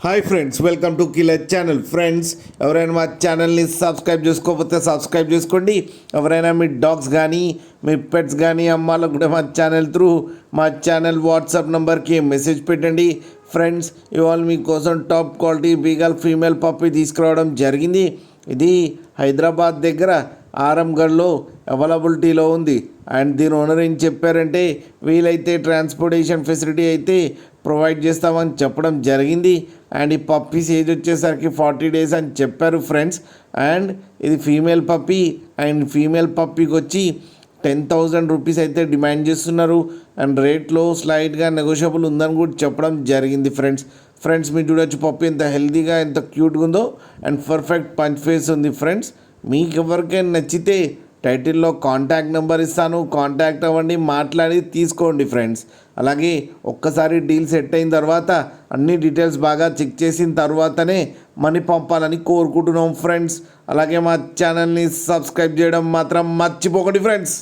Hi friends, welcome to killer channel. Friends, ఎవరైనా మా ఛానల్ని సబ్స్క్రైబ్ చేసుకోకపోతే సబ్స్క్రైబ్ చేసుకోండి. ఎవరైనా మీ డాగ్స్ కానీ మీ పెట్స్ కానీ అమ్మాలకు కూడా మా ఛానల్ త్రూ మా ఛానల్ వాట్సాప్ నెంబర్కి మెసేజ్ పెట్టండి. ఫ్రెండ్స్, ఇవాళ మీకోసం top quality beagle female puppy తీసుకురావడం జరిగింది. ఇది హైదరాబాద్ దగ్గర ఆరంగఢ్లో అవైలబిలిటీలో ఉంది. అండ్ దీని ఓనర్ ఏం చెప్పారంటే, వీలైతే ట్రాన్స్పోర్టేషన్ ఫెసిలిటీ అయితే ప్రొవైడ్ చేస్తామని చెప్పడం జరిగింది. అండ్ ఈ పప్పీస్ ఏజ్ వచ్చేసరికి 40 days అని చెప్పారు ఫ్రెండ్స్. అండ్ ఇది ఫీమేల్ పప్పీ. అండ్ ఫీమేల్ పప్పీకి వచ్చి 10,000 రూపీస్ అయితే డిమాండ్ చేస్తున్నారు. అండ్ రేట్లో స్లైట్గా నెగోషియబుల్ ఉందని కూడా చెప్పడం జరిగింది ఫ్రెండ్స్ మీరు చూడొచ్చు పప్పీ ఎంత హెల్తీగా ఎంత క్యూట్గా ఉందో. అండ్ పర్ఫెక్ట్ పంచ్ ఫేస్ ఉంది ఫ్రెండ్స్. మీకు ఎవరికైనా నచ్చితే టైటిల్లో కాంటాక్ట్ నెంబర్ ఇస్తాను, కాంటాక్ట్ అవ్వండి, మాట్లాడి తీసుకోండి ఫ్రెండ్స్. అలాగే ఒక్కసారి డీల్ సెట్ అయిన తర్వాత అన్ని డీటెయిల్స్ బాగా చెక్ చేసిన తర్వాతనే మనీ పంపాలని కోరుకుంటున్నాం ఫ్రెండ్స్. అలాగే మా ఛానల్ని సబ్స్క్రైబ్ చేయడం మాత్రం మర్చిపోకండి ఫ్రెండ్స్.